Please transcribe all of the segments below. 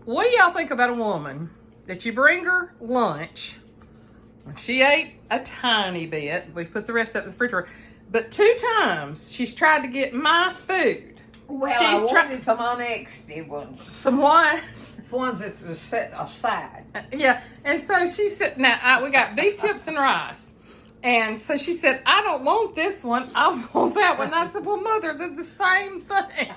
What do y'all think about a woman that you bring her lunch? She ate a tiny bit. We put the rest up in the refrigerator. But 2 times she's tried to get my food. Well, I wanted some unexty ones. Some what? Ones that was set aside. Yeah. And so she said, now we got beef tips and rice. And so she said, I don't want this one. I want that one. And I said, well, Mother, they're the same thing.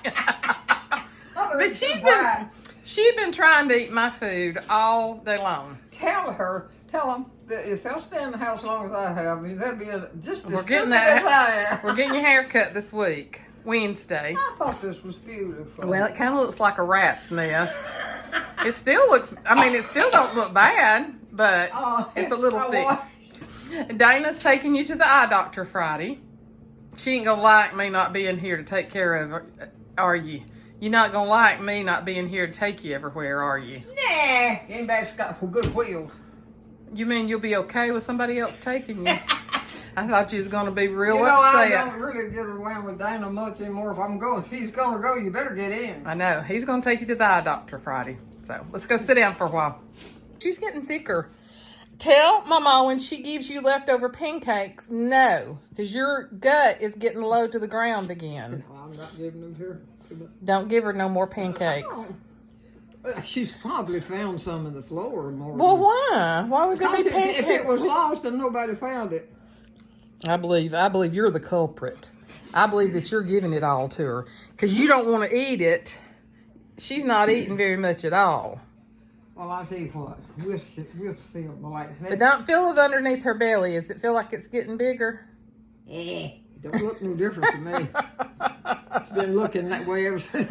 But she's been trying to eat my food all day long. Tell them that if they'll stay in the house as long as I have, they'll be just as getting stupid as I am. We're getting your hair cut this week, Wednesday. I thought this was beautiful. Well, it kind of looks like a rat's nest. It still looks, it still don't look bad, but it's a little thick. Dana's taking you to the eye doctor Friday. She ain't gonna like me not being here to take care of her, are you? You're not gonna like me not being here to take you everywhere, are you? Nah, anybody's got good wheels. You mean you'll be okay with somebody else taking you? I thought you was gonna be real upset. I don't really get around with Dana much anymore. If I'm going, if he's gonna go, you better get in. I know. He's gonna take you to the eye doctor Friday. So let's go sit down for a while. She's getting thicker. Tell Mama when she gives you leftover pancakes, no, because your gut is getting low to the ground again. I'm not giving them to her. Don't give her no more pancakes. She's probably found some in the floor more. Well, why? Why would there be pancakes? If it was lost and nobody found it. I believe you're the culprit. I believe that you're giving it all to her because you don't want to eat it. She's not eating very much at all. Well, I'll tell you what. We'll see what the lights. But don't feel it underneath her belly. Does it feel like it's getting bigger? Yeah. Don't look no different to me. It's been looking that way ever since.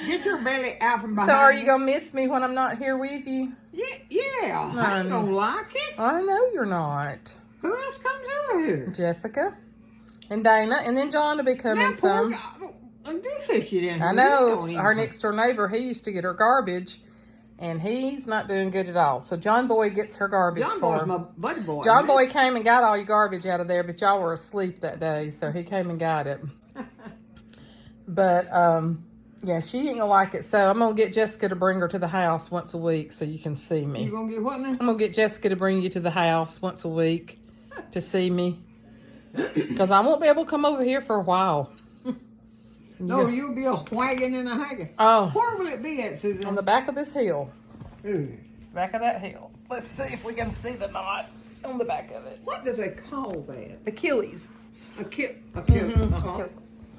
Get your belly out from behind. So are you going to miss me when I'm not here with you? Yeah. I ain't going to like it. I know you're not. Who else comes over here? Jessica and Dana, and then John will be coming some. Do fish it in. I know. Our next door neighbor, he used to get her garbage, and he's not doing good at all. So John Boy gets her garbage for her. John Boy's my buddy boy. John Boy came and got all your garbage out of there, but y'all were asleep that day, so he came and got it. But, yeah, she ain't gonna like it. So I'm gonna get Jessica to bring her to the house once a week so you can see me. You gonna get what now? I'm gonna get Jessica to bring you to the house once a week to see me. Because I won't be able to come over here for a while. No, you'll be a wagon and a haggard. Oh. Where will it be at, Suzanne? On the back of this hill. Ooh. Back of that hill. Let's see if we can see the knot on the back of it. What do they call that? Achilles. Achilles. Mm-hmm.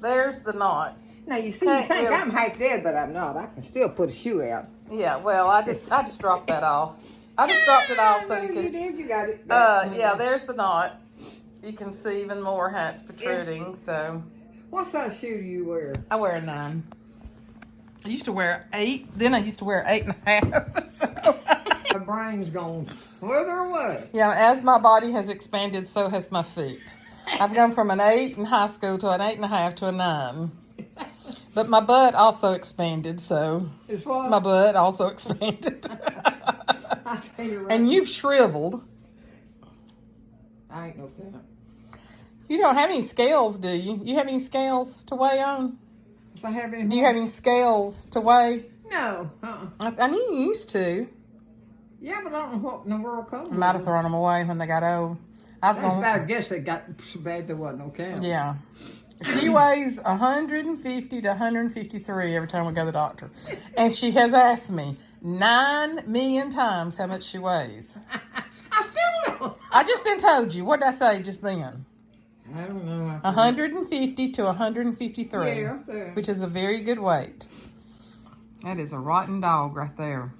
There's the knot. Now you see, you think I'm half dead, but I'm not. I can still put a shoe out. Yeah, well, I just dropped that off. I just dropped it off so you can. You did. You got it. Yeah, there's the knot. You can see even more how it's protruding. Yeah. So. What size shoe do you wear? I wear a 9. I used to wear 8. Then I used to wear 8.5. So. My brain's gone further away. Yeah, as my body has expanded, so has my feet. I've gone from an 8 in high school to an 8.5 to a 9. But my butt also expanded, so it's what? My butt also expanded. And you've shriveled. I ain't no telling. You don't have any scales, do you? You have any scales to weigh on? If I have any. Do you have any scales to weigh? No. I knew you used to. Yeah, but I don't know what in the world comes. Might have thrown them away when they got old. I guess they got so bad there wasn't no count. Yeah. She weighs 150 to 153 every time we go to the doctor. And she has asked me 9 million times how much she weighs. I still don't. I just then told you. What did I say just then? I don't know. 150 to 153, yeah, which is a very good weight. That is a rotten dog right there.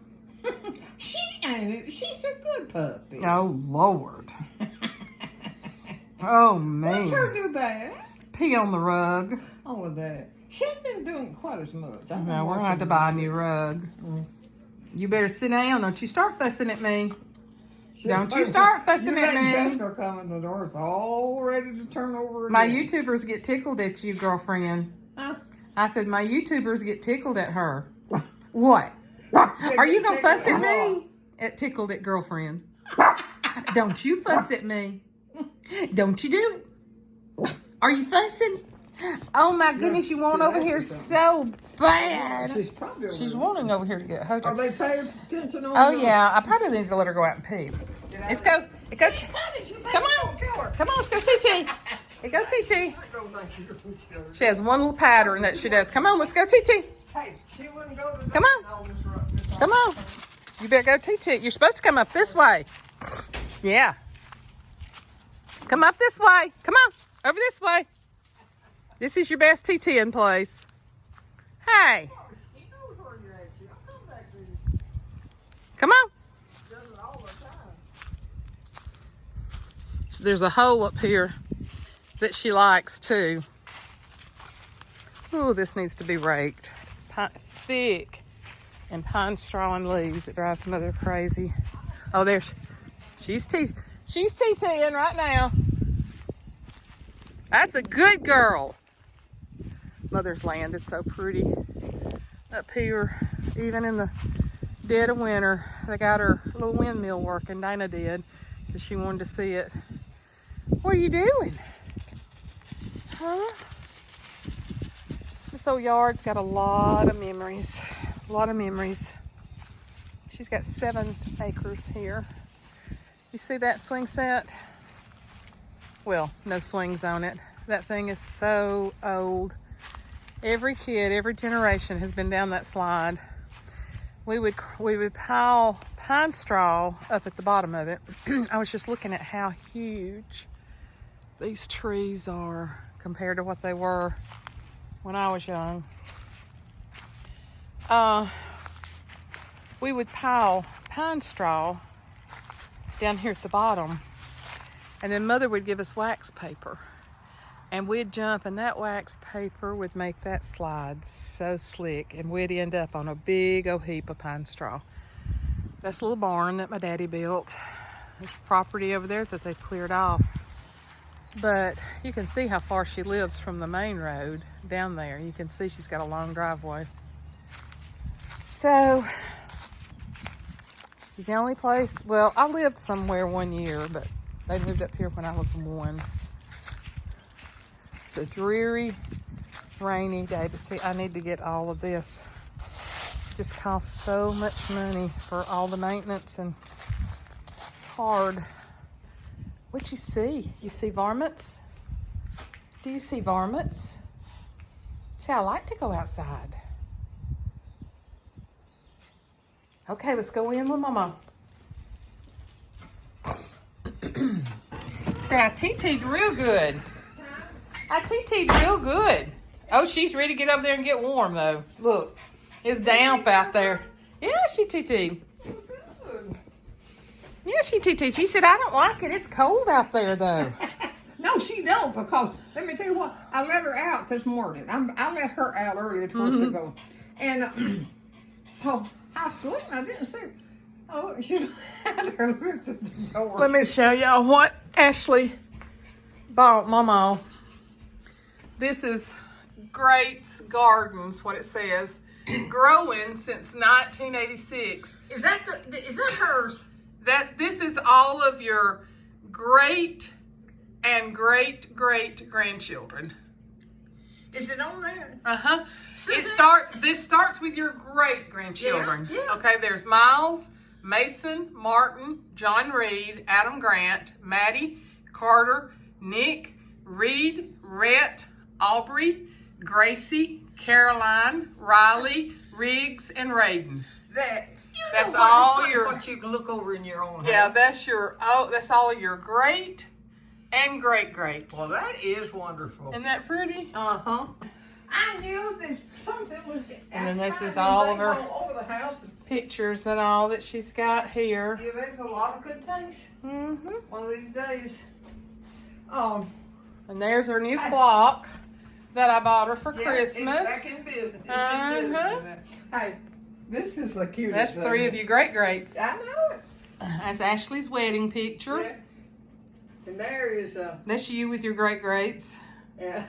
She ain't. She's a good puppy. Oh, Lord. Oh, man. What's her do bad? Pee on the rug. Oh, that. She hasn't been doing quite as much. No, we're going to have to buy a new rug. You better sit down. Don't you start fussing at me. Don't you start fussing at me. Jessica come in the door. It's all ready to turn over again. My YouTubers get tickled at you, girlfriend. Huh? I said my YouTubers get tickled at her. What? Are you going to fuss at me? Tickled at girlfriend. Don't you fuss at me. Don't you do it. Are you fussing? Oh, my goodness. You want over here so bad. She's probably over She's there. wanting over here to get hugged. Are they paying attention on Oh you? yeah, I probably need to let her go out and pee. Let's go. Come on. Come on, let's go TT. Let's go TT. She has one little pattern that she does. Come on, let's go TT. Hey, she wouldn't go to Come on. Come on. You better go TT. You're supposed to come up this way. Yeah. Come up this way. Come on. Over this way. This is your best TT in place. Hey. Come on. There's a hole up here that she likes too. Ooh, this needs to be raked. It's thick and pine straw and leaves. It drives Mother crazy. Oh, she's TTing right now. That's a good girl. Mother's land is so pretty up here, even in the dead of winter. They got her little windmill working. Dana did, because she wanted to see it. What are you doing? Huh? This old yard's got a lot of memories. A lot of memories. She's got 7 acres here. You see that swing set? Well, no swings on it. That thing is so old. Every kid, every generation has been down that slide. We would pile pine straw up at the bottom of it. I was just looking at how huge these trees are compared to what they were when I was young. We would pile pine straw down here at the bottom, and then Mother would give us wax paper, and we'd jump, and that wax paper would make that slide so slick, and we'd end up on a big old heap of pine straw. That's a little barn that my daddy built. There's property over there that they cleared off, but you can see how far she lives from the main road down there. You can see she's got a long driveway. So this is the only place. Well, I lived somewhere one year, but they moved up here when I was 1. It's a dreary, rainy day. But see, I need to get all of this. It just costs so much money for all the maintenance, and it's hard. What you see? You see varmints? Do you see varmints? See, I like to go outside. Okay, let's go in with Mama. See, I TT'd real good. I TT'd real good. Oh, she's ready to get over there and get warm, though. Look, it's damp out there. Yeah, she TT'd. Yeah, she TT'd. She said, I don't like it. It's cold out there, though. No, she don't, because let me tell you what, I let her out this morning. I let her out earlier 2 hours ago. And so I was looking, I didn't see her. Oh, she had her looked at the door. Let me show y'all what Ashley bought Mama. This is Greats Gardens, what it says. Growing since 1986. Is that hers? This is all of your great and great grandchildren. Is it on there? Uh-huh. So This starts with your great grandchildren. Yeah, yeah. Okay, there's Miles, Mason, Martin, John Reed, Adam Grant, Maddie, Carter, Nick, Reed, Rhett, Aubrey, Gracie, Caroline, Riley, Riggs, and Raiden. That's all your. What you can look over in your own house. Yeah, that's all your great and great-greats. Well, that is wonderful. Isn't that pretty? Uh-huh. I knew that something was. And then this is all of her all over the house. pictures and all that she's got here. Yeah, there's a lot of good things. Mm-hmm. One of these days. And there's her new clock that I bought her for Christmas. It's back in business. It's in business. Hey, this is the cutest. That's 3 of you great-greats. I know it. That's Ashley's wedding picture. Yeah. And there is That's you with your great-greats. yeah.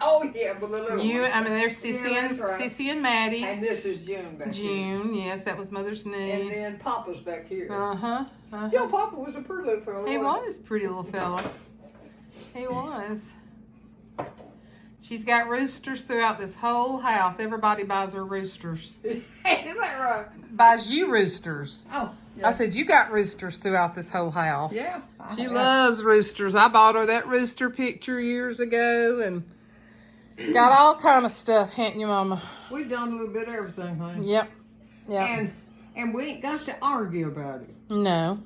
Oh yeah, but the little ones. There's Sissy Yeah, and that's right. Sissy and Maddie. And this is June back here. June, yes, that was Mother's niece. And then Papa's back here. Uh-huh. Yo, Papa was a pretty little fellow. He was a pretty little fella. He was. She's got roosters throughout this whole house. Everybody buys her roosters. Is that right? Buys you roosters. Oh, yeah. I said, you got roosters throughout this whole house. Yeah. She loves roosters. I bought her that rooster picture years ago and got all kind of stuff, hadn't you, Mama? We've done a little bit of everything, honey. Yep. Yep. And we ain't got to argue about it. No.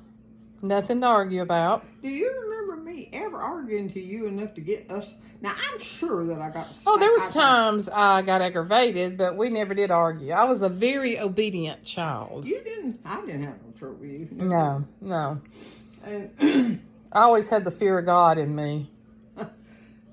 Nothing to argue about. Do you remember me ever arguing to you enough to get us? Now, I'm sure that I got... Oh, there was times I got aggravated, but we never did argue. I was a very obedient child. You didn't... I didn't have no trouble with you. No, no. And I always had the fear of God in me.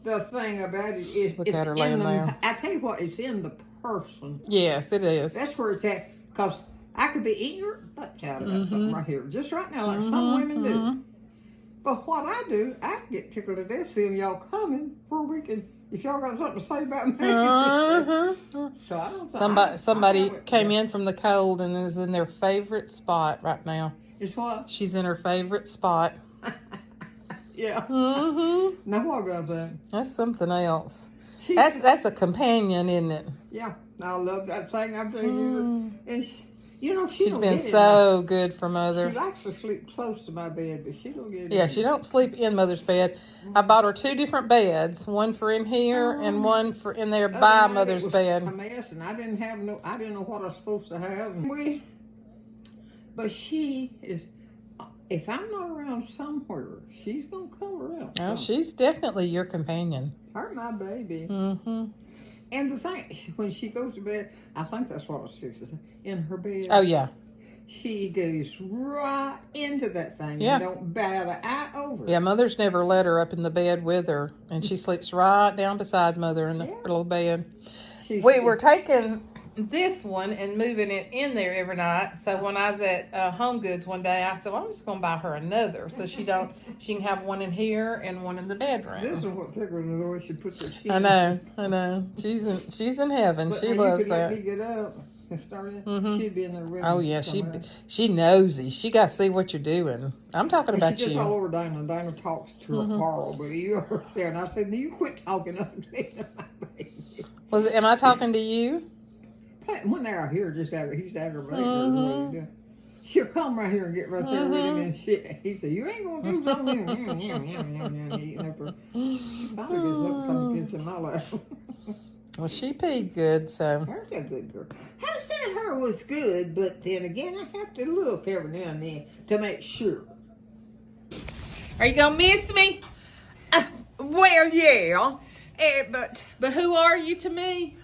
the thing about it is... Look at her laying there. I tell you what, it's in the person. Yes, it is. That's where it's at. Because I could be eating your butts out about something right here. Just right now, like some women do. But what I do, I get tickled to death seeing y'all coming where we can, if y'all got something to say about me. So I don't think Somebody came in from the cold and is in their favorite spot right now. It's what? She's in her favorite spot. Yeah. Now what about that? That's something else. That's a companion, isn't it? Yeah. I love that thing. I'm telling you. And she's been so good for Mother. She likes to sleep close to my bed, but she don't get it. Yeah, she don't sleep in Mother's bed. I bought her 2 different beds, one for in here and one for in there by Mother's bed. A mess, and I didn't know what I was supposed to have. But she is. If I'm not around somewhere, she's gonna come around. Oh, she's definitely your companion. Her, my baby. And the thing, when she goes to bed, I think that's what I was fixing. In her bed. Oh, yeah. She goes right into that thing. Yeah. And don't bat an eye over. Yeah, Mother's never let her up in the bed with her. And she sleeps right down beside Mother in her little bed. We were taking this one and moving it in there every night. So when I was at Home Goods one day, I said, well, I'm just going to buy her another so she can have one in here and one in the bedroom. This is what tickled her, the way she puts her chin. I know. She's in heaven. But she loves that. Let me get up and start it. She'd be in there with me. Oh, yeah. She nosy. She got to see what you're doing. I'm talking about she you. gets all over Dana. Dana talks to her horribly. You heard there. And I said, you quit talking ugly to my baby. Am I talking to you? When they're out here, he's aggravating. She'll come right here and get right there with him and shit. He said, you ain't going to do something. Eating up her. She finally gets up and comes and gets in my lap. Well, she peed good, so. Her's a good girl. I said her was good, but then again, I have to look every now and then to make sure. Are you going to miss me? Well, yeah. But who are you to me?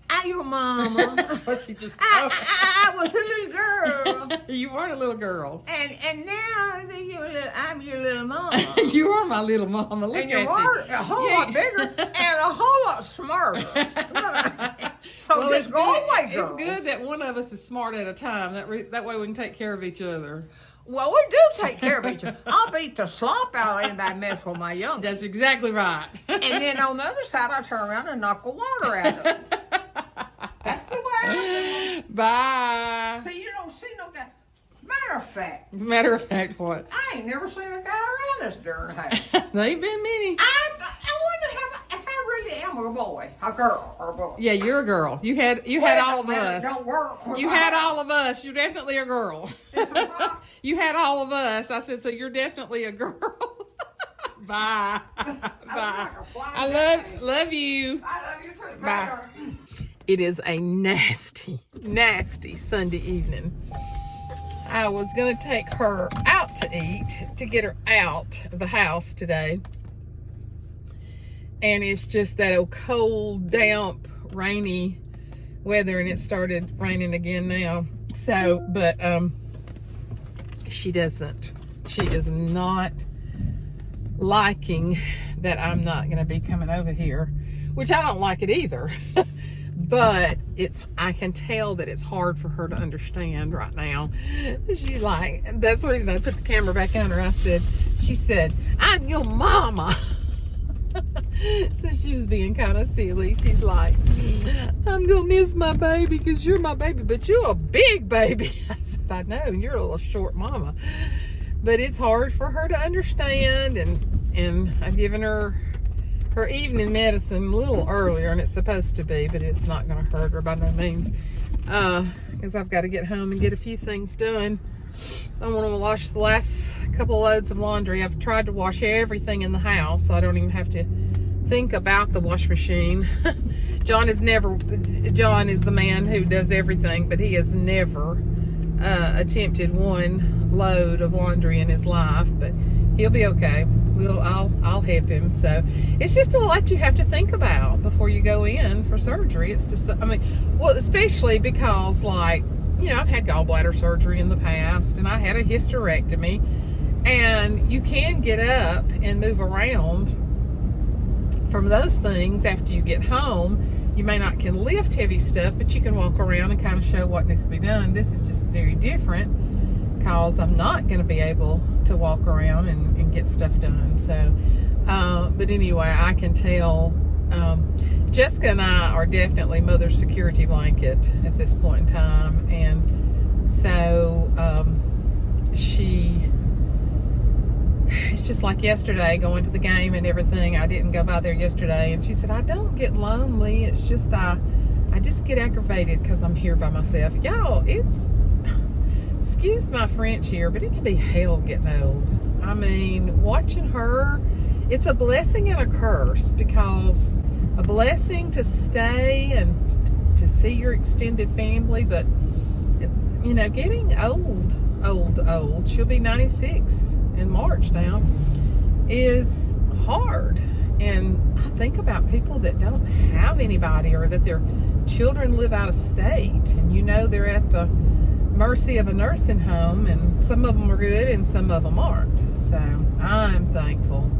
I'm your mama. What she just I was a little girl. You weren't a little girl. And now I'm your little mama. You are my little mama. Look and at you are a whole lot bigger and a whole lot smarter. So well, just go away, girl. It's good that one of us is smart at a time. That way we can take care of each other. Well, we do take care of each other. I'll beat the slop out of anybody mess with my young. That's exactly right. And then on the other side, I turn around and knock the water out of them. That's the way I do. Bye. See, you don't see no guy. Matter of fact, what? I ain't never seen a guy around this darn house. There ain't been many. I wonder if I really am a boy, a girl, or a boy. Yeah, you're a girl. You had all of us. Don't work. You had all of us. You're definitely a girl. You had all of us. I said, so you're definitely a girl. Bye. Bye. I love you. I love you too. Bye. It is a nasty, nasty Sunday evening. I was going to take her out to eat to get her out of the house today. And it's just that old cold, damp, rainy weather, and it started raining again now. So, but she is not liking that I'm not going to be coming over here, which I don't like it either. But I can tell that it's hard for her to understand right now. She's like, that's the reason I put the camera back on her. She said, I'm your mama. So she was being kind of silly. She's like, I'm going to miss my baby because you're my baby, but you're a big baby. I said, I know, and you're a little short mama. But it's hard for her to understand, and I've given her her evening medicine a little earlier, and it's supposed to be, but it's not going to hurt her by no means. Because I've got to get home and get a few things done. I want to wash the last couple loads of laundry. I've tried to wash everything in the house, so I don't even have to think about the wash machine. John is the man who does everything, but he has never attempted one load of laundry in his life, but he'll be okay. I'll help him. So it's just a lot you have to think about before you go in for surgery. It's just, especially because, like, I've had gallbladder surgery in the past, and I had a hysterectomy, and you can get up and move around from those things after you get home. You may not can lift heavy stuff, but you can walk around and kind of show what needs to be done. This is just very different because I'm not going to be able to walk around and get stuff done. So, but anyway, I can tell Jessica and I are definitely mother's security blanket at this point in time. And so it's just like yesterday going to the game and everything. I didn't go by there yesterday, and she said, I don't get lonely. It's just I just get aggravated because I'm here by myself. Y'all, it's, excuse my French here, but it can be hell getting old. I mean, watching her, it's a blessing and a curse, because a blessing to stay and to see your extended family, but getting old, she'll be 96 in March now, is hard. And I think about people that don't have anybody, or that their children live out of state, and they're at the mercy of a nursing home, and some of them are good and some of them aren't. So I'm thankful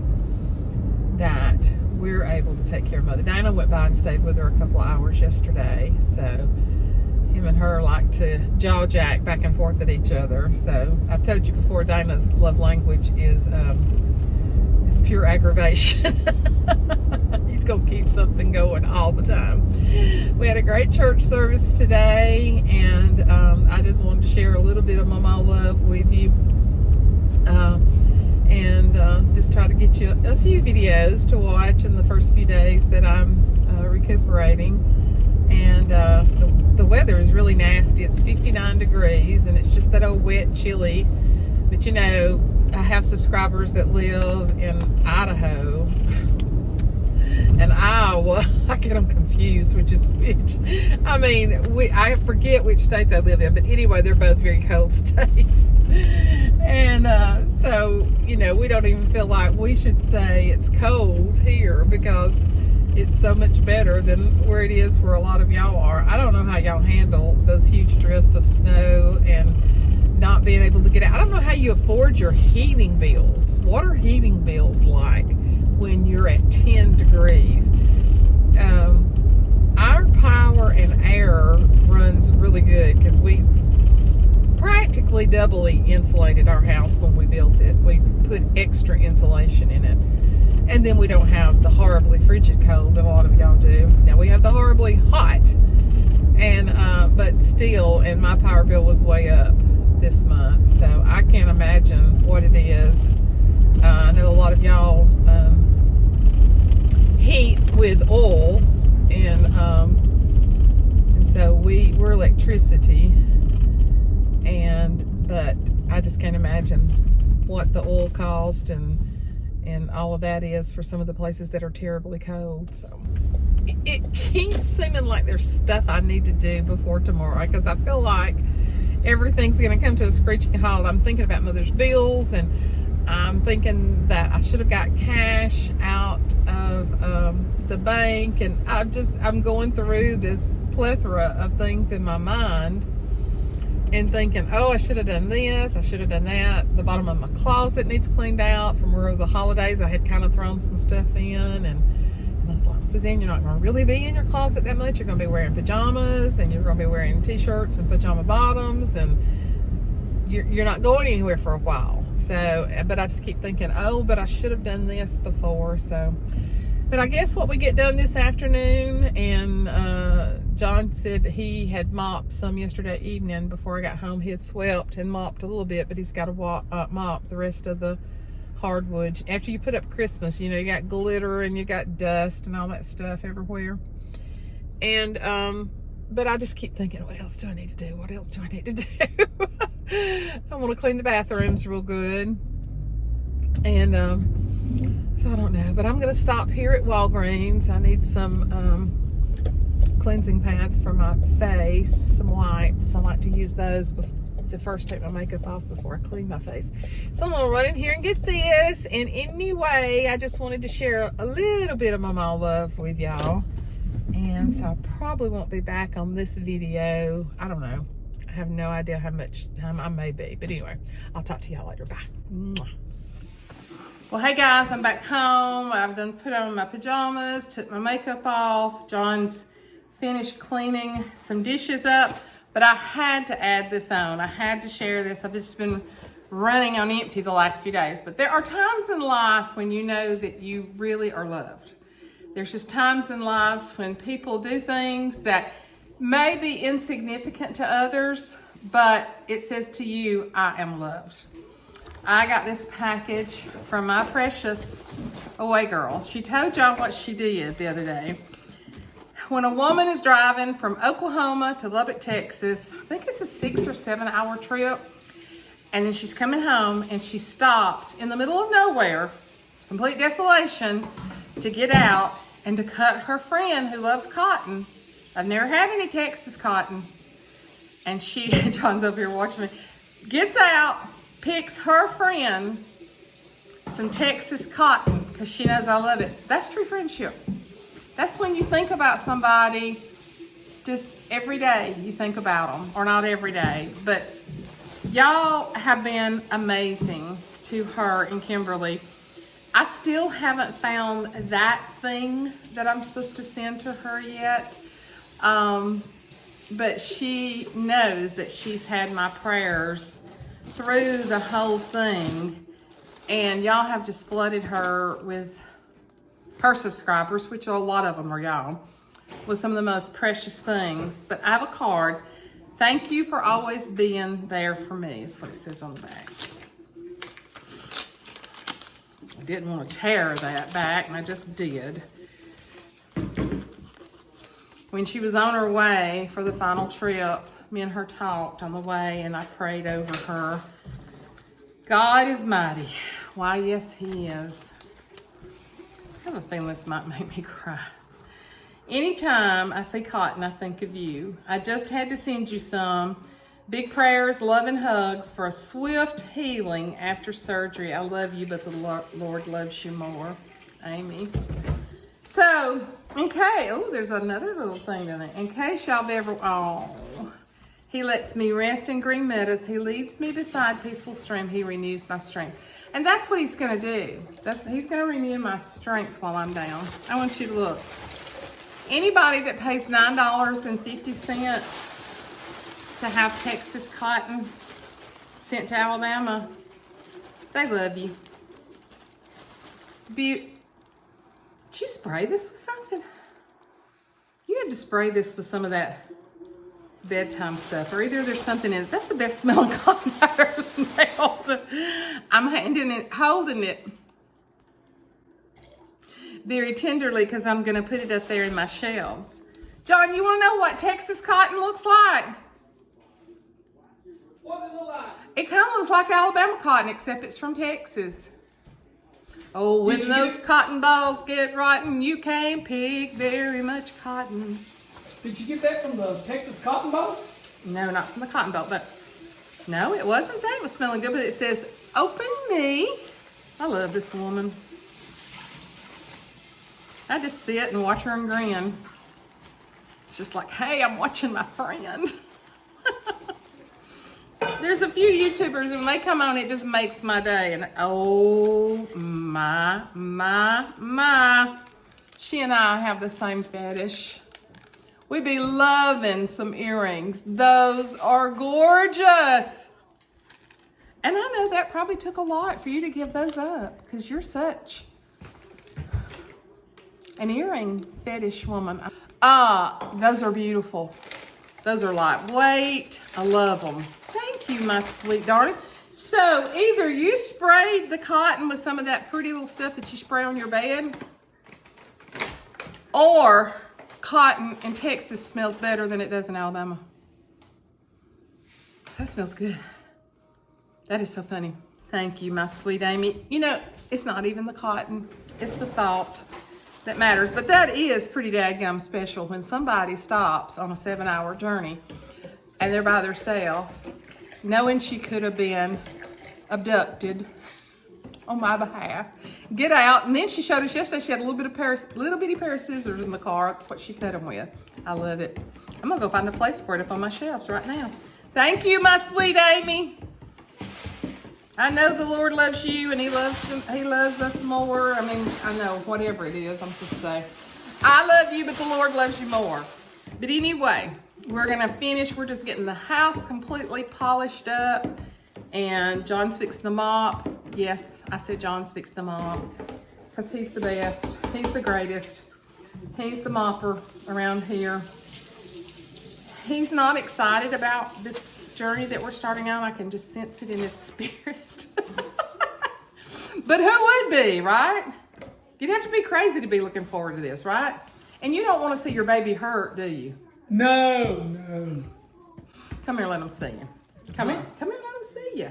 that we're able to take care of Mother. Dinah went by and stayed with her a couple of hours yesterday, so him and her like to jaw jack back and forth at each other. So I've told you before, Dinah's love language is pure aggravation. He's gonna keep something going all the time. We had a great church service today, and I just wanted to share a little bit of my love with you, and just try to get you a few videos to watch in the first few days that I'm recuperating. And the weather is really nasty. It's 59 degrees, and it's just that old wet, chilly. But I have subscribers that live in Idaho and Iowa. I get them confused, which is which. I mean, I forget which state they live in, but anyway, they're both very cold states. And so, we don't even feel like we should say it's cold here, because it's so much better than where it is where a lot of y'all are. I don't know how y'all handle those huge drifts of snow and not being able to get out. I don't know how you afford your heating bills. What are heating bills like when you're at 10 degrees? Our power and air runs really good, because we practically doubly insulated our house when we built it. We put extra insulation in it. And then we don't have the horribly frigid cold that a lot of y'all do. Now we have the horribly hot, and but still, and my power bill was way up this month, so I can't imagine what it is. I know a lot of y'all heat with oil, and so we're electricity, but I just can't imagine what the oil cost and all of that is for some of the places that are terribly cold. So it keeps seeming like there's stuff I need to do before tomorrow, because I feel like everything's going to come to a screeching halt. I'm thinking about Mother's bills, and I'm thinking that I should have got cash out of the bank, and I'm going through this plethora of things in my mind, and thinking, oh, I should have done this, I should have done that. The bottom of my closet needs cleaned out from where the holidays I had kind of thrown some stuff in, and I was like, Suzanne, you're not going to really be in your closet that much. You're going to be wearing pajamas, and you're going to be wearing t-shirts and pajama bottoms, and you're not going anywhere for a while. So, but I just keep thinking, oh, but I should have done this before. So, but I guess what we get done this afternoon, and John said he had mopped some yesterday evening before I got home. He had swept and mopped a little bit, but he's got to mop the rest of the hardwood. After you put up Christmas, you know, you got glitter and you got dust and all that stuff everywhere. And, but I just keep thinking, what else do I need to do? What else do I need to do? I want to clean the bathrooms real good. And, so I don't know, but I'm going to stop here at Walgreens. I need some, cleansing pads for my face, some wipes. I like to use those to first take my makeup off before I clean my face. So I'm gonna run in here and get this. And anyway, I just wanted to share a little bit of my mall love with y'all. And so I probably won't be back on this video. I don't know. I have no idea how much time I may be. But anyway, I'll talk to y'all later. Bye. Mwah. Well, hey guys, I'm back home. I've done put on my pajamas, took my makeup off. John's finished cleaning some dishes up, but I had to add this on. I had to share this. I've just been running on empty the last few days, but there are times in life when you know that you really are loved. There's just times in lives when people do things that may be insignificant to others, but it says to you, I am loved. I got this package from my precious away girl. She told y'all what she did the other day. When a woman is driving from Oklahoma to Lubbock, Texas, I think it's a 6 or 7 hour trip, and then she's coming home and she stops in the middle of nowhere, complete desolation, to get out and to cut her friend who loves cotton. I've never had any Texas cotton. And she, John's over here watching me, gets out, picks her friend some Texas cotton because she knows I love it. That's true friendship. That's when you think about somebody just every day. You think about them, or not every day, but y'all have been amazing to her and Kimberly. I still haven't found that thing that I'm supposed to send to her yet, but she knows that she's had my prayers through the whole thing, and y'all have just flooded her with her subscribers, which a lot of them are y'all, with some of the most precious things. But I have a card. Thank you for always being there for me, is what it says on the back. I didn't want to tear that back, and I just did. When she was on her way for the final trip, me and her talked on the way, and I prayed over her. God is mighty. Why, yes, he is. I have a feeling this might make me cry. Anytime I see cotton, I think of you. I just had to send you some. Big prayers, love, and hugs for a swift healing after surgery. I love you, but the Lord loves you more. Amy. So, okay. Oh, there's another little thing in it. In case y'all ever, he lets me rest in green meadows. He leads me beside peaceful stream. He renews my strength. And that's what he's going to do. He's going to renew my strength while I'm down. I want you to look. Anybody that pays $9.50 to have Texas cotton sent to Alabama, they love you. Did you spray this with something? You had to spray this with some of that bedtime stuff, or either there's something in it. That's the best smelling cotton I've ever smelled. I'm holding it very tenderly because I'm going to put it up there in my shelves. John, you want to know what Texas cotton looks like? What does it look like? It kind of looks like Alabama cotton, except it's from Texas. Oh, when those cotton balls get rotten, you can't pick very much cotton. Did you get that from the Texas cotton ball? No, not from the cotton belt, but no, it wasn't that. It was smelling good, but it says, open me. I love this woman. I just sit and watch her and grin. It's just like, hey, I'm watching my friend. There's a few YouTubers, and when they come on, it just makes my day. And oh, my. She and I have the same fetish. We be loving some earrings. Those are gorgeous. And I know that probably took a lot for you to give those up, because you're such an earring fetish woman. Those are beautiful. Those are lightweight. I love them. Thank you, my sweet darling. So either you sprayed the cotton with some of that pretty little stuff that you spray on your bed, or cotton in Texas smells better than it does in Alabama. That smells good. That is so funny. Thank you, my sweet Amy. You know, it's not even the cotton, it's the thought that matters. But that is pretty dadgum special when somebody stops on a 7-hour journey and they're by themselves, knowing she could have been abducted on my behalf. Get out, and then she showed us yesterday she had a little bitty pair of scissors in the car. That's what she cut them with. I love it. I'm gonna go find a place for it up on my shelves right now. Thank you, my sweet Amy. I know the Lord loves you, and He loves us more. I mean, I know whatever it is. I'm just saying, I love you, but the Lord loves you more. But anyway, we're gonna finish. We're just getting the house completely polished up, and John's fixing the mop. Yes, I said John's fixing the mop because he's the best. He's the greatest. He's the mopper around here. He's not excited about this journey that we're starting out. I can just sense it in his spirit. But who would be, right? You'd have to be crazy to be looking forward to this, right? And you don't want to see your baby hurt, do you? No. Come here, let them see you. Come here, let them see you.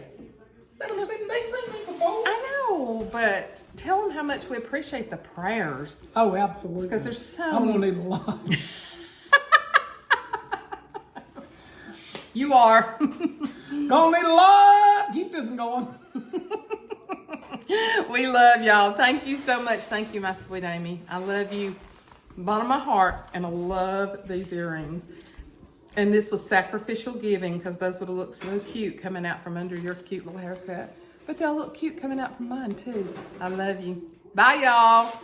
They've seen me before. I know, but tell them how much we appreciate the prayers. Oh, absolutely. Because there's so I'm gonna need a lot. You are. Gonna need a lot. Keep this one going. We love y'all. Thank you so much. Thank you, my sweet Amy. I love you, bottom of my heart, and I love these earrings. And this was sacrificial giving because those would have looked so cute coming out from under your cute little haircut. But they'll look cute coming out from mine too. I love you. Bye, y'all.